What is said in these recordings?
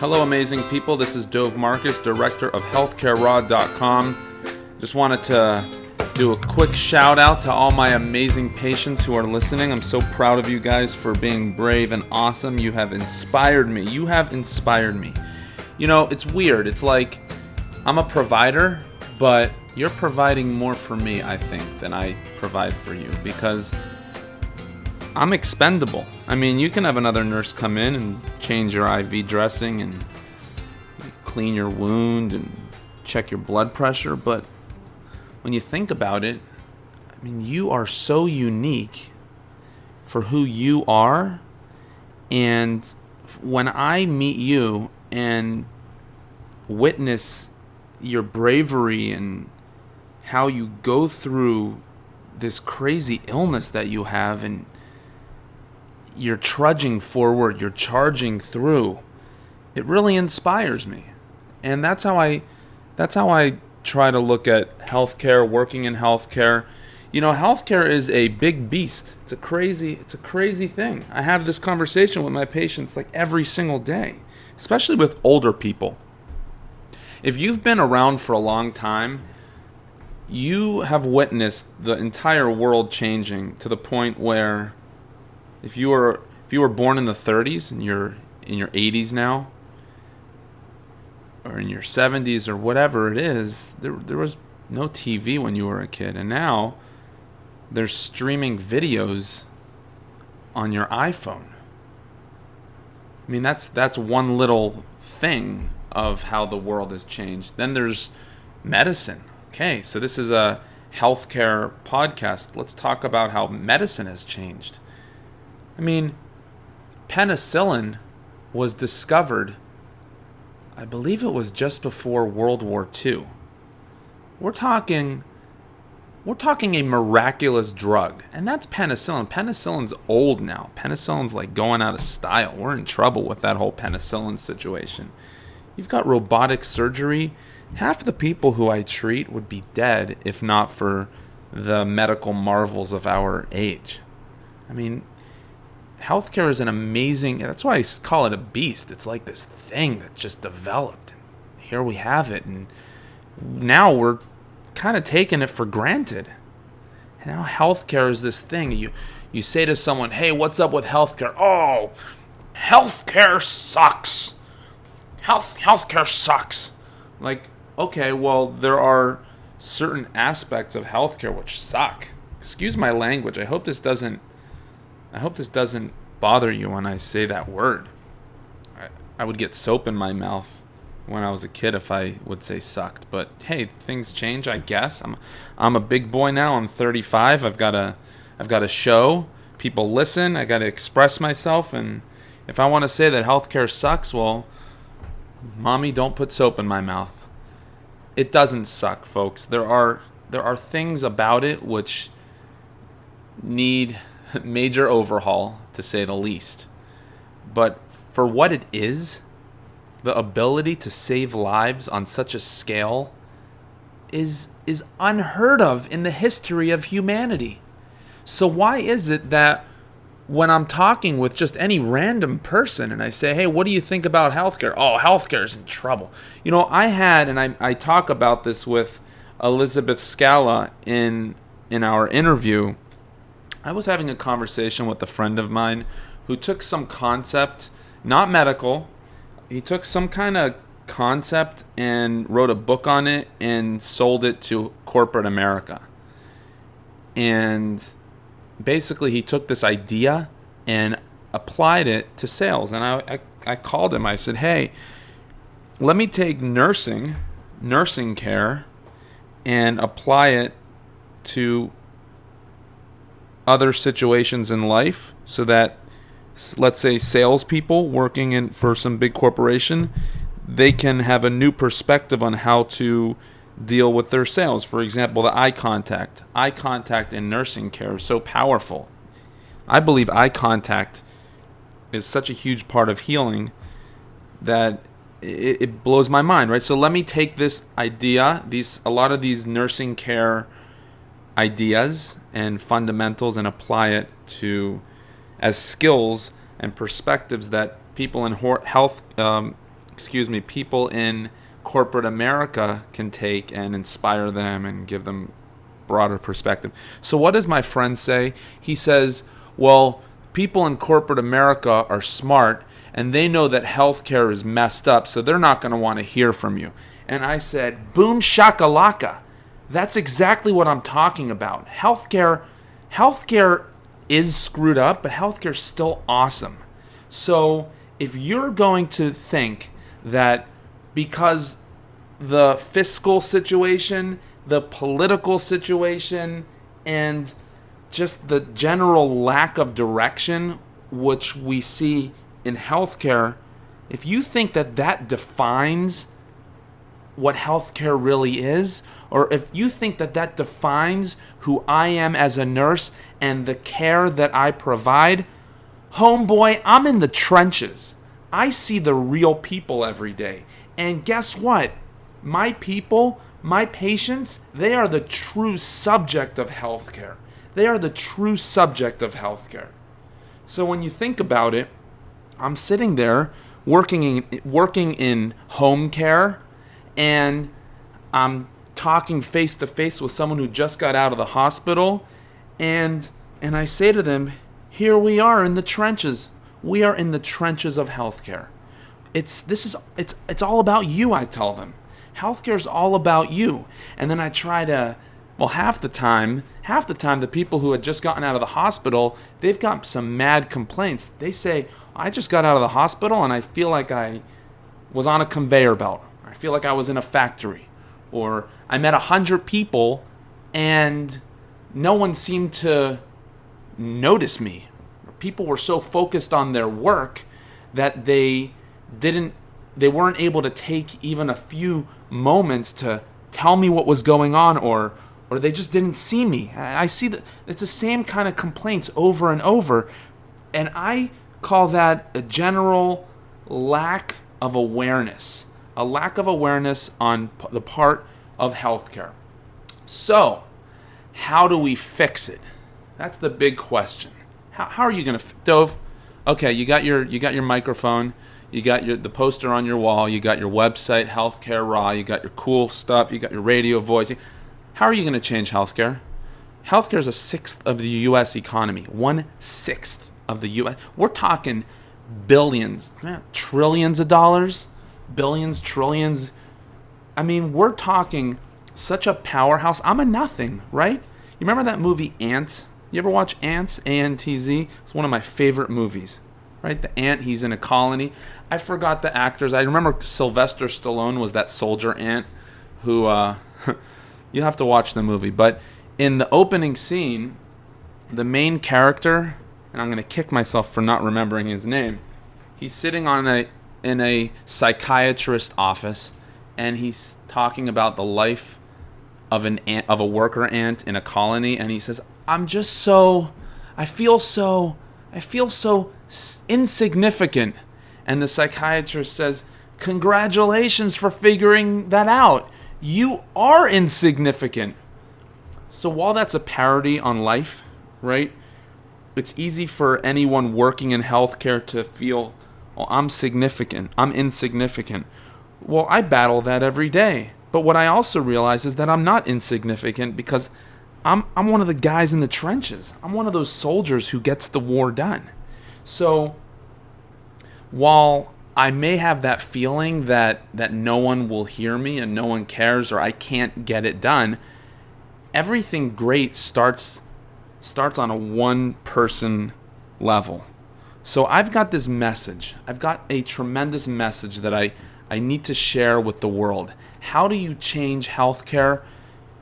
Hello, amazing people. This is Dove Marcus, director of healthcareraw.com. Just wanted to do a quick shout out to all my amazing patients who are listening. I'm so proud of you guys for being brave and awesome. You have inspired me. You know, it's weird. It's like I'm a provider, but you're providing more for me, I think, than I provide for you, because I'm expendable. I mean, you can have another nurse come in and change your IV dressing and clean your wound and check your blood pressure, but when you think about it, I mean, you are so unique for who you are, and when I meet you and witness your bravery and how you go through this crazy illness that you have, and you're trudging forward, you're charging through, it really inspires me. And that's how I try to look at healthcare, working in healthcare. You know, healthcare is a big beast. It's a crazy thing. I have this conversation with my patients like every single day, especially with older people. If you've been around for a long time, you have witnessed the entire world changing to the point where if you were born in the 30s and you're in your 80s now, or in your 70s or whatever it is, there was no TV when you were a kid, and now there's streaming videos on your iPhone. I mean, that's one little thing of how the world has changed. Then there's medicine. Okay, so this is a healthcare podcast. Let's talk about how medicine has changed. I mean, penicillin was discovered, I believe it was just before World War II. We're talking a miraculous drug, and that's penicillin. Penicillin's old now. Penicillin's like going out of style. We're in trouble with that whole penicillin situation. You've got robotic surgery. Half the people who I treat would be dead if not for the medical marvels of our age. I mean, healthcare is an amazing, that's why I call it a beast. It's like this thing that just developed, and here we have it, and now we're kind of taking it for granted. And now healthcare is this thing. You say to someone, hey, what's up with healthcare? Oh, healthcare sucks. Healthcare sucks. Like, okay, well, there are certain aspects of healthcare which suck. Excuse my language. I hope this doesn't bother you when I say that word. I would get soap in my mouth when I was a kid if I would say sucked. But hey, things change, I guess. I'm a big boy now. I'm 35. I've got a show. People listen. I got to express myself. And if I want to say that healthcare sucks, well, mommy, don't put soap in my mouth. It doesn't suck, folks. There are things about it which need major overhaul, to say the least. But for what it is, the ability to save lives on such a scale is unheard of in the history of humanity. So why is it that when I'm talking with just any random person and I say, hey, what do you think about healthcare? Oh, healthcare's in trouble. You know, I talk about this with Elizabeth Scala in our interview. I was having a conversation with a friend of mine who took some concept, not medical, he took some kind of concept and wrote a book on it and sold it to corporate America. And basically he took this idea and applied it to sales. And I called him. I said, hey, let me take nursing care, and apply it to other situations in life, so that, let's say, salespeople working for some big corporation, they can have a new perspective on how to deal with their sales. For example, the eye contact in nursing care is so powerful. I believe eye contact is such a huge part of healing that it blows my mind, right? So let me take this idea, a lot of these nursing care ideas and fundamentals, and apply it as skills and perspectives that people in health people in corporate America can take and inspire them and give them broader perspective. So what does my friend say? He says, well, people in corporate America are smart and they know that healthcare is messed up, so they're not going to want to hear from you. And I said, boom shakalaka. That's exactly what I'm talking about. Healthcare is screwed up, but healthcare is still awesome. So if you're going to think that because the fiscal situation, the political situation, and just the general lack of direction which we see in healthcare, if you think that that defines what healthcare really is, or if you think that that defines who I am as a nurse and the care that I provide, homeboy, I'm in the trenches. I see the real people every day. And guess what? My people, my patients, they are the true subject of healthcare. They are the true subject of healthcare. So when you think about it, I'm sitting there working in home care, and I'm talking face to face with someone who just got out of the hospital, and I say to them, here we are in the trenches. We are in the trenches of healthcare. It's all about you, I tell them. Healthcare is all about you. And then I try to, half the time, the people who had just gotten out of the hospital, they've got some mad complaints. They say, I just got out of the hospital and I feel like I was on a conveyor belt. I feel like I was in a factory. Or I met 100 people and no one seemed to notice me. People were so focused on their work that they weren't able to take even a few moments to tell me what was going on, or they just didn't see me. I see that it's the same kind of complaints over and over, and I call that a general lack of awareness, on the part of healthcare. So, how do we fix it? That's the big question. How are you going to, Dove? Okay, you got your microphone, you got the poster on your wall, you got your website, Healthcare Raw, you got your cool stuff, you got your radio voice. How are you going to change healthcare? Healthcare is 1/6 of the U.S. economy. 1/6 of the U.S. We're talking billions, trillions of dollars, billions, trillions. I mean, we're talking such a powerhouse. I'm a nothing, right? You remember that movie Ants? You ever watch Ants? A-N-T-Z? It's one of my favorite movies, right? The ant, he's in a colony. I forgot the actors. I remember Sylvester Stallone was that soldier ant who, you have to watch the movie. But in the opening scene, the main character, and I'm going to kick myself for not remembering his name, he's sitting in a psychiatrist's office, and he's talking about the life of a worker ant in a colony, and he says, I feel so insignificant. And the psychiatrist says, congratulations for figuring that out. You are insignificant. So while that's a parody on life, right? It's easy for anyone working in healthcare to feel, I'm insignificant. Well, I battle that every day. But what I also realize is that I'm not insignificant because I'm one of the guys in the trenches. I'm one of those soldiers who gets the war done. So while I may have that feeling that no one will hear me and no one cares or I can't get it done, everything great starts on a one-person level. So I've got this message. I've got a tremendous message that I need to share with the world. How do you change healthcare?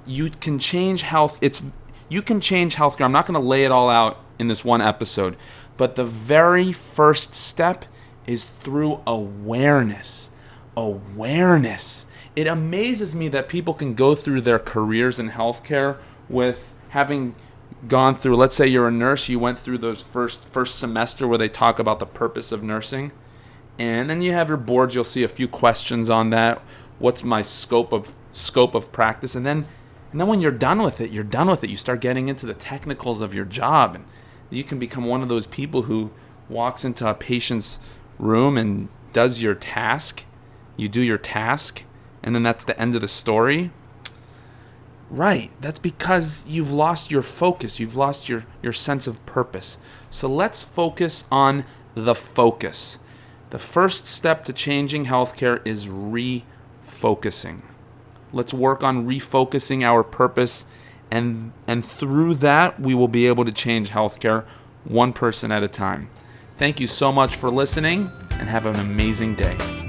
You can change healthcare. I'm not going to lay it all out in this one episode, but the very first step is through awareness. It amazes me that people can go through their careers in healthcare with having gone through, let's say you're a nurse, you went through those first semester where they talk about the purpose of nursing, and then you have your boards, you'll see a few questions on that. What's my scope of practice? And then when you're done with it. You start getting into the technicals of your job, and you can become one of those people who walks into a patient's room and does your task, you do your task, and then that's the end of the story. Right, that's because you've lost your focus. You've lost your sense of purpose. So let's focus on the focus. The first step to changing healthcare is refocusing. Let's work on refocusing our purpose, and through that, we will be able to change healthcare one person at a time. Thank you so much for listening, and have an amazing day.